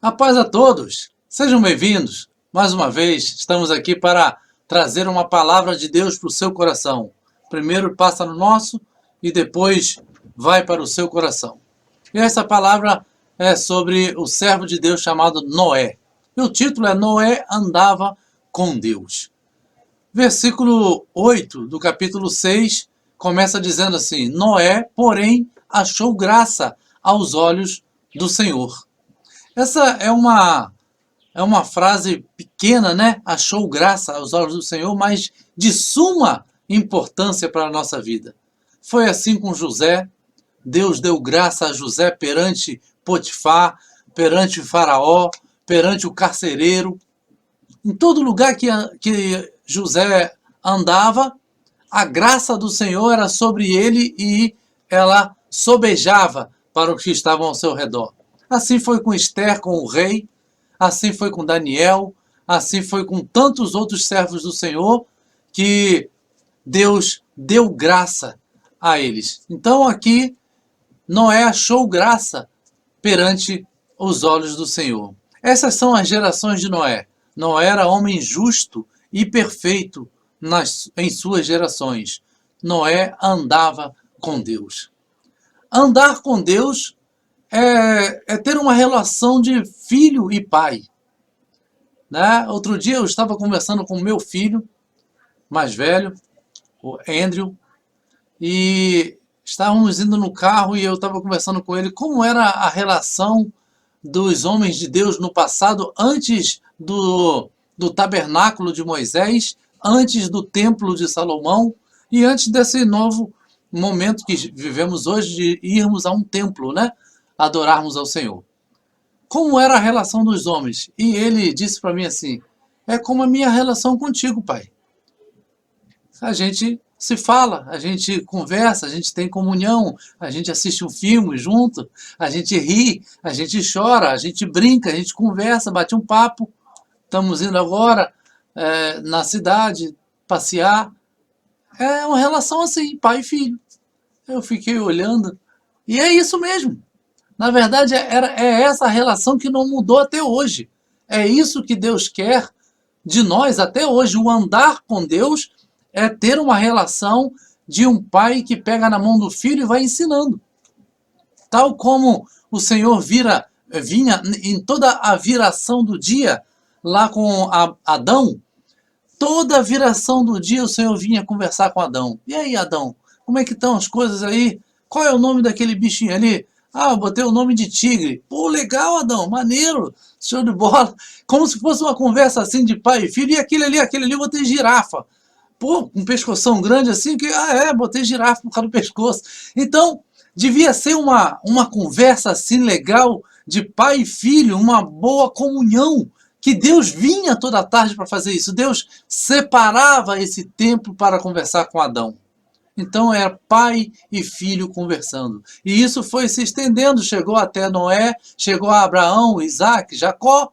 A paz a todos, sejam bem-vindos. Mais uma vez, estamos aqui para trazer uma palavra de Deus para o seu coração. Primeiro passa no nosso e depois vai para o seu coração. E essa palavra é sobre o servo de Deus chamado Noé. E o título é Noé andava com Deus. Versículo 8 do capítulo 6 começa dizendo assim: Noé, porém, achou graça aos olhos do Senhor. Essa é uma frase pequena, né? Achou graça aos olhos do Senhor, mas de suma importância para a nossa vida. Foi assim com José. Deus deu graça a José perante Potifar, perante o faraó, perante o carcereiro. Em todo lugar que José andava, a graça do Senhor era sobre ele e ela sobejava para os que estavam ao seu redor. Assim foi com Esther, com o rei, assim foi com Daniel, assim foi com tantos outros servos do Senhor, que Deus deu graça a eles. Então aqui, Noé achou graça perante os olhos do Senhor. Essas são as gerações de Noé. Noé era homem justo e perfeito em suas gerações. Noé andava com Deus. Andar com Deus é ter uma relação de filho e pai. Né? Outro dia eu estava conversando com o meu filho mais velho, o Andrew, e estávamos indo no carro e eu estava conversando com ele como era a relação dos homens de Deus no passado, antes do tabernáculo de Moisés, antes do templo de Salomão e antes desse novo momento que vivemos hoje de irmos a um templo, né? Adorarmos ao Senhor. Como era a relação dos homens? E ele disse para mim assim: é como a minha relação contigo, pai. A gente se fala, a gente conversa, a gente tem comunhão, a gente assiste um filme junto, a gente ri, a gente chora, a gente brinca, a gente conversa, bate um papo. Estamos indo agora na cidade passear. É uma relação assim, pai e filho. Eu fiquei olhando e é isso mesmo. Na verdade, é essa relação que não mudou até hoje. É isso que Deus quer de nós até hoje. O andar com Deus é ter uma relação de um pai que pega na mão do filho e vai ensinando. Tal como o Senhor vinha em toda a viração do dia, lá com Adão, toda a viração do dia o Senhor vinha conversar com Adão. E aí, Adão, como é que estão as coisas aí? Qual é o nome daquele bichinho ali? Ah, eu botei o nome de tigre. Pô, legal, Adão, maneiro, show de bola. Como se fosse uma conversa assim de pai e filho. E aquele ali eu botei girafa. Pô, um pescoção grande assim, botei girafa por causa do pescoço. Então, devia ser uma conversa assim legal de pai e filho, uma boa comunhão, que Deus vinha toda tarde para fazer isso. Deus separava esse tempo para conversar com Adão. Então era pai e filho conversando. E isso foi se estendendo, chegou até Noé, chegou a Abraão, Isaac, Jacó,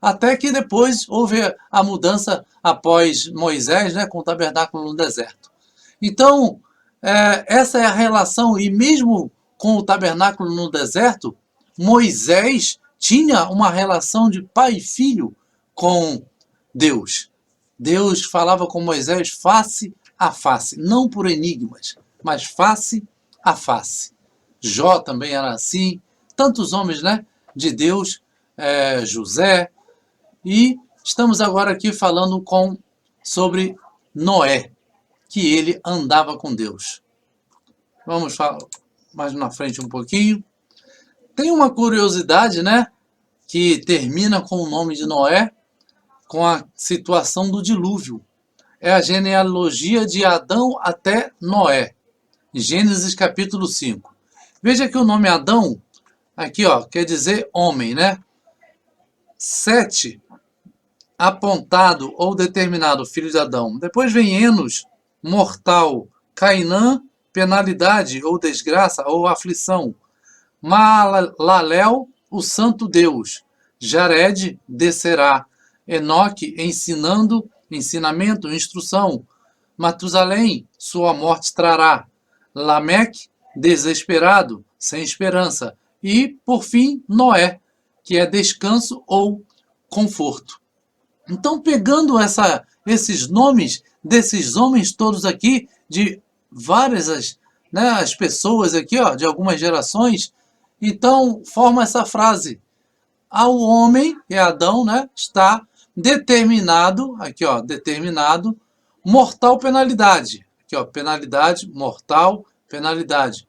até que depois houve a mudança após Moisés, né, com o tabernáculo no deserto. Então, essa é a relação, e mesmo com o tabernáculo no deserto, Moisés tinha uma relação de pai e filho com Deus. Deus falava com Moisés face a face, não por enigmas, mas face a face. Jó também era assim, tantos homens, né, de Deus, José, e estamos agora aqui falando sobre Noé, que ele andava com Deus. Vamos falar mais na frente um pouquinho. Tem uma curiosidade, né, que termina com o nome de Noé, com a situação do dilúvio. É a genealogia de Adão até Noé. Gênesis capítulo 5. Veja que o nome Adão, aqui ó, quer dizer homem, né? 7, apontado ou determinado, filho de Adão. Depois vem Enos, mortal. Cainã, penalidade ou desgraça ou aflição. Maalalel, o santo Deus. Jared, descerá. Enoque, ensinamento, instrução. Matusalém, sua morte trará. Lameque, desesperado, sem esperança. E, por fim, Noé, que é descanso ou conforto. Então, pegando esses nomes desses homens todos aqui, de várias as pessoas aqui, ó, de algumas gerações, então forma essa frase: ao homem, é Adão, né, está determinado, aqui ó, determinado, mortal penalidade. Aqui ó, penalidade, mortal, penalidade.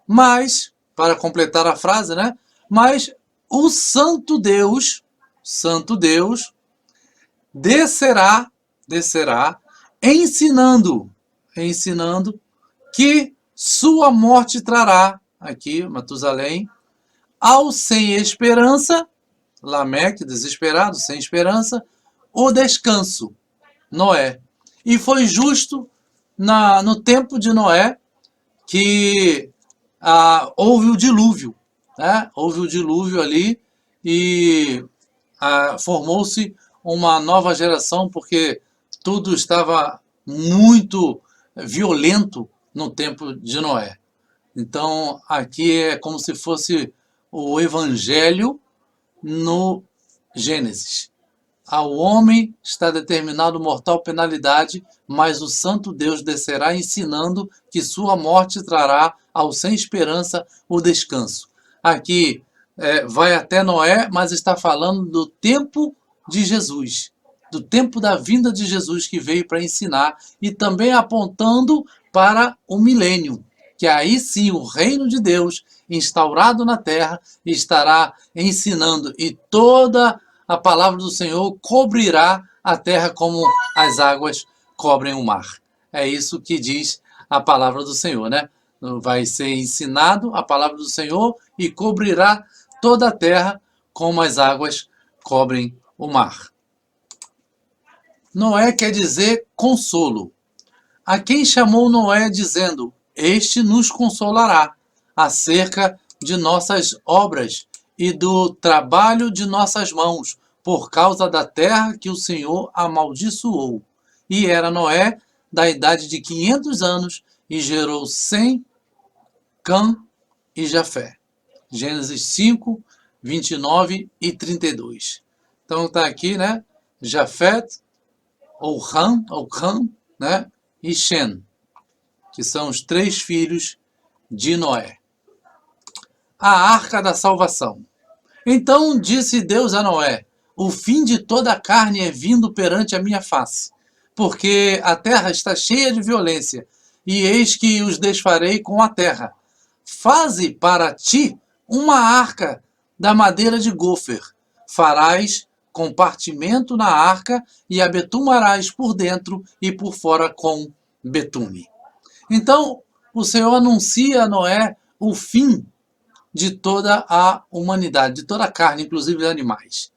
Mas, para completar a frase, né, mas o santo Deus, descerá, ensinando que sua morte trará, aqui, Matusalém, ao sem esperança, Lameque, desesperado, sem esperança, o descanso, Noé. E foi justo no tempo de Noé que houve o dilúvio, né? Houve o dilúvio ali e formou-se uma nova geração, porque tudo estava muito violento no tempo de Noé. Então, aqui é como se fosse o Evangelho no Gênesis. Ao homem está determinado mortal penalidade, mas o santo Deus descerá ensinando que sua morte trará ao sem esperança o descanso. Aqui vai até Noé, mas está falando do tempo de Jesus, do tempo da vinda de Jesus, que veio para ensinar, e também apontando para o milênio, que aí sim o reino de Deus instaurado na terra estará ensinando, e toda a palavra do Senhor cobrirá a terra como as águas cobrem o mar. É isso que diz a palavra do Senhor, né? Vai ser ensinado a palavra do Senhor e cobrirá toda a terra como as águas cobrem o mar. Noé quer dizer consolo. A quem chamou Noé dizendo: este nos consolará acerca de nossas obras e do trabalho de nossas mãos, por causa da terra que o Senhor amaldiçoou. E era Noé da idade de 500 anos e gerou Sem, Cã e Jafé. Gênesis 5, 29 e 32. Então está aqui, né? Jafet, ou Cã, né? E Shem, que são os 3 filhos de Noé. A arca da salvação. Então disse Deus a Noé: o fim de toda a carne é vindo perante a minha face, porque a terra está cheia de violência, e eis que os desfarei com a terra. Faze para ti uma arca da madeira de gofer. Farás compartimento na arca e a betumarás por dentro e por fora com betume. Então, o Senhor anuncia a Noé o fim de toda a humanidade, de toda a carne, inclusive de animais.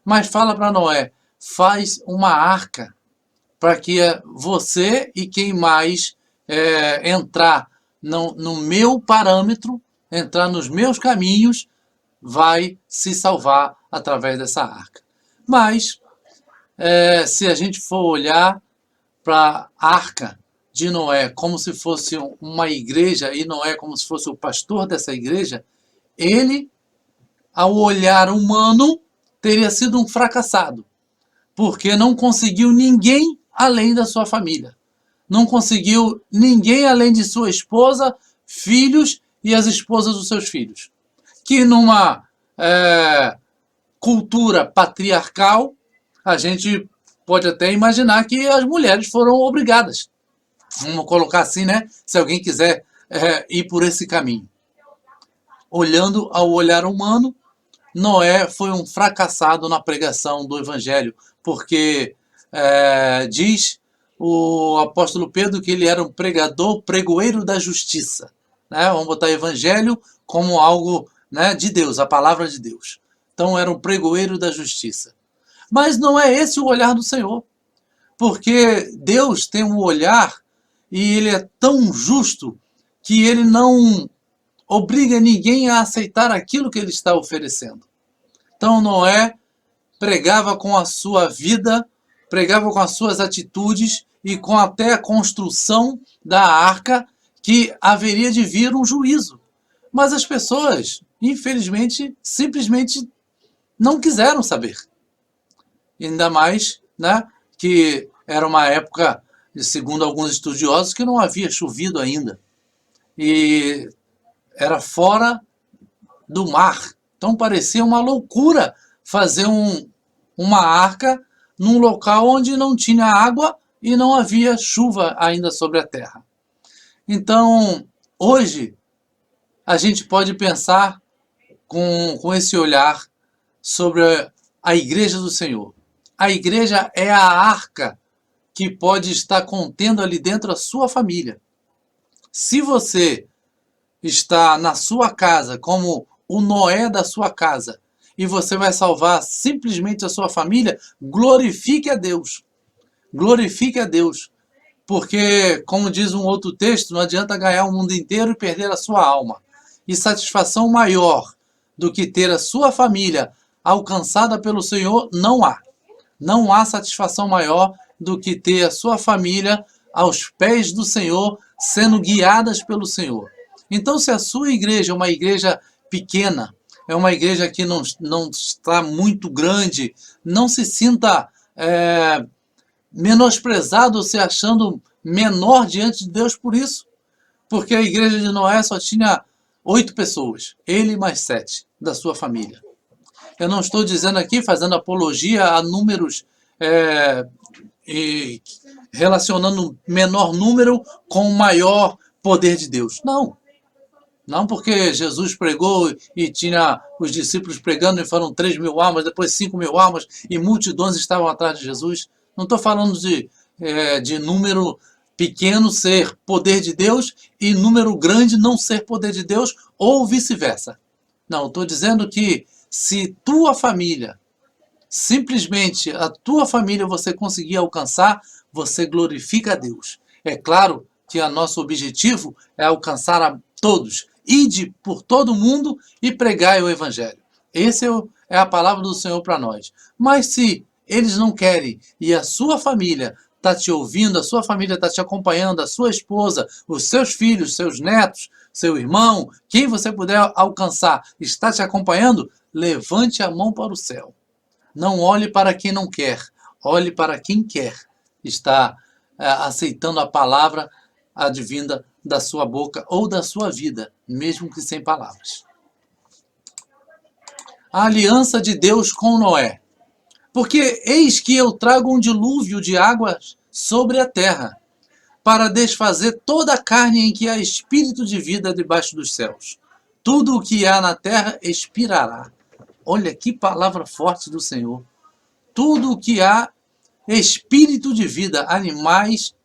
Mas fala para Noé: faz uma arca para que você e quem mais entrar no meu parâmetro, entrar nos meus caminhos, vai se salvar através dessa arca. Mas, se a gente for olhar para a arca de Noé como se fosse uma igreja, e Noé como se fosse o pastor dessa igreja, ele, ao olhar humano, teria sido um fracassado, porque não conseguiu ninguém além da sua família. Não conseguiu ninguém além de sua esposa, filhos e as esposas dos seus filhos. Que numa cultura patriarcal, a gente pode até imaginar que as mulheres foram obrigadas. Vamos colocar assim, né? Se alguém quiser ir por esse caminho. Olhando ao olhar humano, Noé foi um fracassado na pregação do Evangelho, porque diz o apóstolo Pedro que ele era um pregoeiro da justiça. Né? Vamos botar Evangelho como algo, né, de Deus, a palavra de Deus. Então era um pregoeiro da justiça. Mas não é esse o olhar do Senhor, porque Deus tem um olhar e ele é tão justo que ele não obriga ninguém a aceitar aquilo que ele está oferecendo. Então Noé pregava com a sua vida, pregava com as suas atitudes e com até a construção da arca, que haveria de vir um juízo. Mas as pessoas, infelizmente, simplesmente não quiseram saber. Ainda mais, né, que era uma época, segundo alguns estudiosos, que não havia chovido ainda. E era fora do mar. Então parecia uma loucura fazer uma arca num local onde não tinha água e não havia chuva ainda sobre a terra. Então, hoje, a gente pode pensar com esse olhar sobre a igreja do Senhor. A igreja é a arca que pode estar contendo ali dentro a sua família. Se você está na sua casa como o Noé da sua casa e você vai salvar simplesmente a sua família, glorifique a Deus. Glorifique a Deus. Porque, como diz um outro texto, não adianta ganhar o mundo inteiro e perder a sua alma. E satisfação maior do que ter a sua família alcançada pelo Senhor, não há. Não há satisfação maior do que ter a sua família aos pés do Senhor, sendo guiadas pelo Senhor. Então, se a sua igreja é uma igreja pequena, é uma igreja que não está muito grande, não se sinta menosprezado, se achando menor diante de Deus por isso. Porque a igreja de Noé só tinha 8 pessoas, ele mais 7 da sua família. Eu não estou dizendo aqui, fazendo apologia a números e relacionando menor número com maior poder de Deus. Não. Não porque Jesus pregou e tinha os discípulos pregando e foram 3.000 almas, depois 5.000 almas e multidões estavam atrás de Jesus. Não estou falando de número pequeno ser poder de Deus e número grande não ser poder de Deus ou vice-versa. Não, estou dizendo que se tua família, simplesmente a tua família você conseguir alcançar, você glorifica a Deus. É claro que o nosso objetivo é alcançar a todos. Ide por todo mundo e pregai o Evangelho. Essa é a palavra do Senhor para nós. Mas se eles não querem e a sua família está te ouvindo, a sua família está te acompanhando, a sua esposa, os seus filhos, seus netos, seu irmão, quem você puder alcançar está te acompanhando, levante a mão para o céu. Não olhe para quem não quer, olhe para quem quer. Está aceitando a palavra advinda da sua boca ou da sua vida, mesmo que sem palavras. A aliança de Deus com Noé. Porque eis que eu trago um dilúvio de águas sobre a terra, para desfazer toda a carne em que há espírito de vida debaixo dos céus. Tudo o que há na terra expirará. Olha que palavra forte do Senhor. Tudo o que há espírito de vida, animais,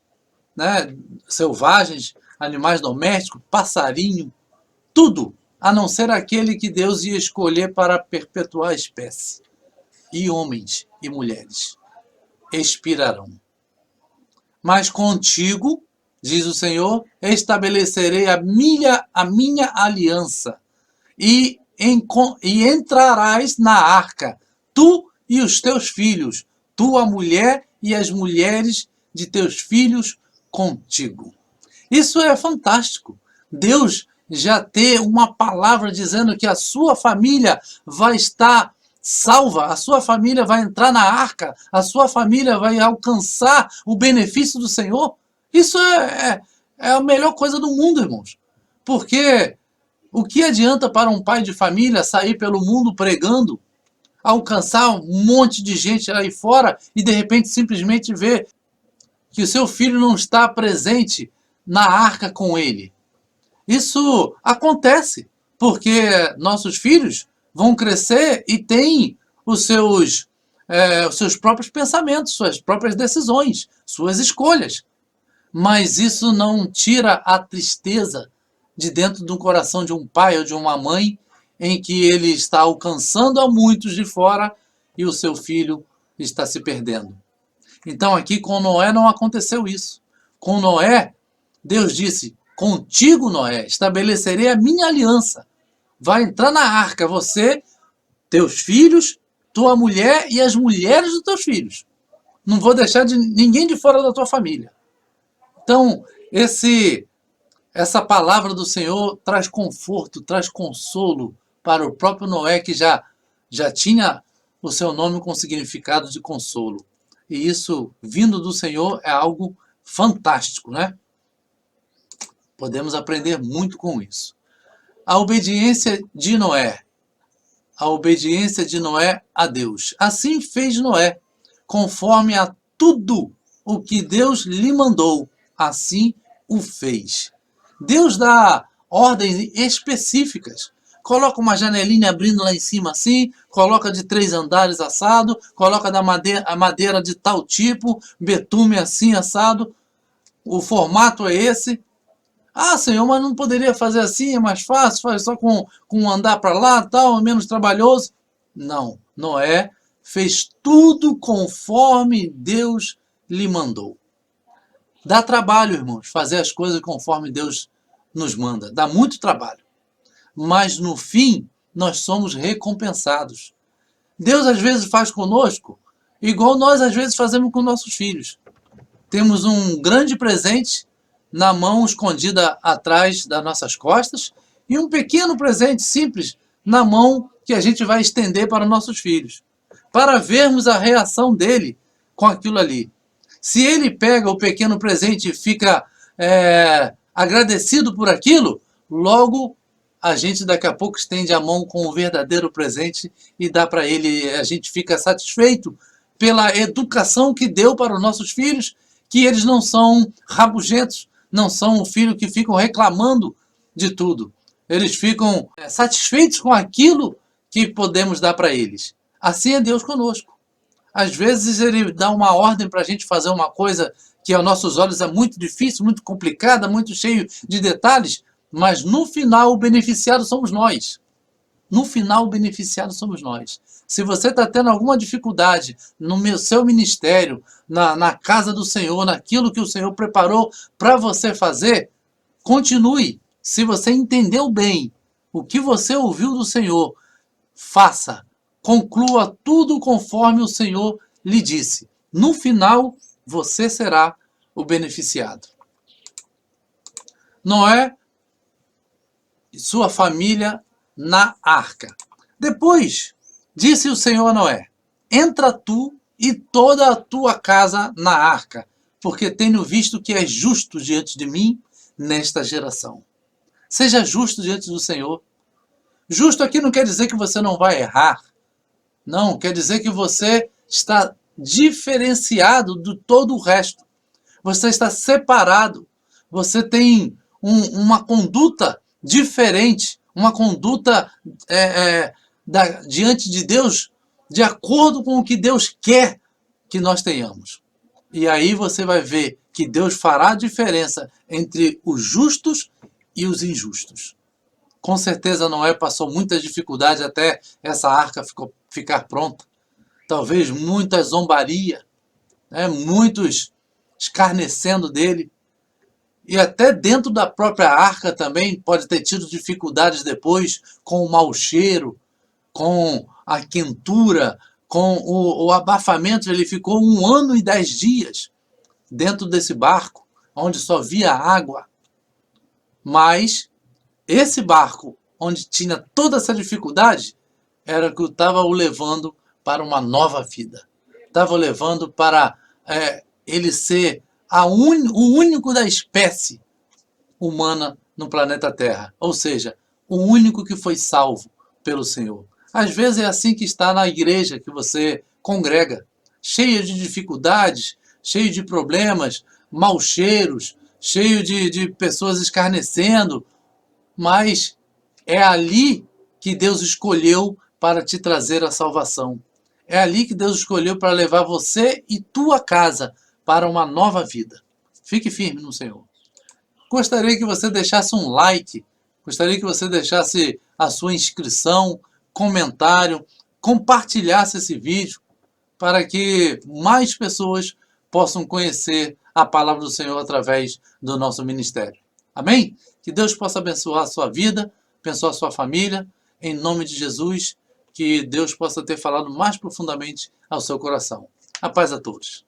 né, selvagens, animais domésticos, passarinho, tudo, a não ser aquele que Deus ia escolher para perpetuar a espécie. E homens e mulheres expirarão. Mas contigo, diz o Senhor, estabelecerei a minha aliança e entrarás na arca, tu e os teus filhos, tua mulher e as mulheres de teus filhos contigo. Isso é fantástico. Deus já ter uma palavra dizendo que a sua família vai estar salva, a sua família vai entrar na arca, a sua família vai alcançar o benefício do Senhor. Isso é a melhor coisa do mundo, irmãos. Porque o que adianta para um pai de família sair pelo mundo pregando, alcançar um monte de gente aí fora e de repente simplesmente ver que o seu filho não está presente na arca com ele? Isso acontece porque nossos filhos vão crescer e têm os seus próprios pensamentos, suas próprias decisões, suas escolhas. Mas isso não tira a tristeza de dentro do coração de um pai ou de uma mãe em que ele está alcançando a muitos de fora e o seu filho está se perdendo. Então aqui com Noé não aconteceu isso. Com Noé, Deus disse: contigo, Noé, estabelecerei a minha aliança. Vai entrar na arca você, teus filhos, tua mulher e as mulheres dos teus filhos. Não vou deixar ninguém de fora da tua família. Então, essa palavra do Senhor traz conforto, traz consolo para o próprio Noé, que já já tinha o seu nome com significado de consolo. E isso, vindo do Senhor, é algo fantástico, né? Podemos aprender muito com isso. A obediência de Noé. A obediência de Noé a Deus. Assim fez Noé, conforme a tudo o que Deus lhe mandou, assim o fez. Deus dá ordens específicas. Coloca uma janelinha abrindo lá em cima assim, coloca de 3 andares assado, coloca a madeira de tal tipo, betume assim assado. O formato é esse. Ah, Senhor, mas não poderia fazer assim, é mais fácil, faz só com um andar para lá, tal, é menos trabalhoso. Não, Noé fez tudo conforme Deus lhe mandou. Dá trabalho, irmãos, fazer as coisas conforme Deus nos manda. Dá muito trabalho. Mas no fim, nós somos recompensados. Deus às vezes faz conosco igual nós às vezes fazemos com nossos filhos. Temos um grande presente na mão escondida atrás das nossas costas e um pequeno presente simples na mão que a gente vai estender para nossos filhos, para vermos a reação dele com aquilo ali. Se ele pega o pequeno presente e fica agradecido por aquilo, logo a gente daqui a pouco estende a mão com o verdadeiro presente e dá para ele, a gente fica satisfeito pela educação que deu para os nossos filhos, que eles não são rabugentos, não são filhos que ficam reclamando de tudo. Eles ficam satisfeitos com aquilo que podemos dar para eles. Assim é Deus conosco. Às vezes ele dá uma ordem para a gente fazer uma coisa que aos nossos olhos é muito difícil, muito complicada, muito cheio de detalhes, mas no final o beneficiado somos nós. No final o beneficiado somos nós. Se você está tendo alguma dificuldade no seu ministério, na casa do Senhor, naquilo que o Senhor preparou para você fazer, continue. Se você entendeu bem o que você ouviu do Senhor, faça. Conclua tudo conforme o Senhor lhe disse. No final, você será o beneficiado. Noé e sua família na arca. Depois, disse o Senhor a Noé: entra tu e toda a tua casa na arca, porque tenho visto que és justo diante de mim nesta geração. Seja justo diante do Senhor. Justo aqui não quer dizer que você não vai errar. Não, quer dizer que você está diferenciado de todo o resto. Você está separado. Você tem uma conduta diferente, uma conduta diante de Deus de acordo com o que Deus quer que nós tenhamos. E aí você vai ver que Deus fará a diferença entre os justos e os injustos. Com certeza Noé passou muitas dificuldades até essa arca ficar pronta. Talvez muita zombaria, muitos escarnecendo dele. E até dentro da própria arca também pode ter tido dificuldades depois com o mau cheiro, com a quentura, com o abafamento. Ele ficou 1 ano e 10 dias dentro desse barco, onde só via água. Mas esse barco, onde tinha toda essa dificuldade, era que estava o levando para uma nova vida. Estava o levando para ele ser o único da espécie humana no planeta Terra. Ou seja, o único que foi salvo pelo Senhor. Às vezes é assim que está na igreja que você congrega, cheia de dificuldades, cheio de problemas, maus cheiros, cheio de pessoas escarnecendo, mas é ali que Deus escolheu para te trazer a salvação. É ali que Deus escolheu para levar você e tua casa para uma nova vida. Fique firme no Senhor. Gostaria que você deixasse um like, gostaria que você deixasse a sua inscrição, comentário, compartilhasse esse vídeo para que mais pessoas possam conhecer a palavra do Senhor através do nosso ministério. Amém? Que Deus possa abençoar a sua vida, abençoar a sua família, em nome de Jesus, que Deus possa ter falado mais profundamente ao seu coração. A paz a todos.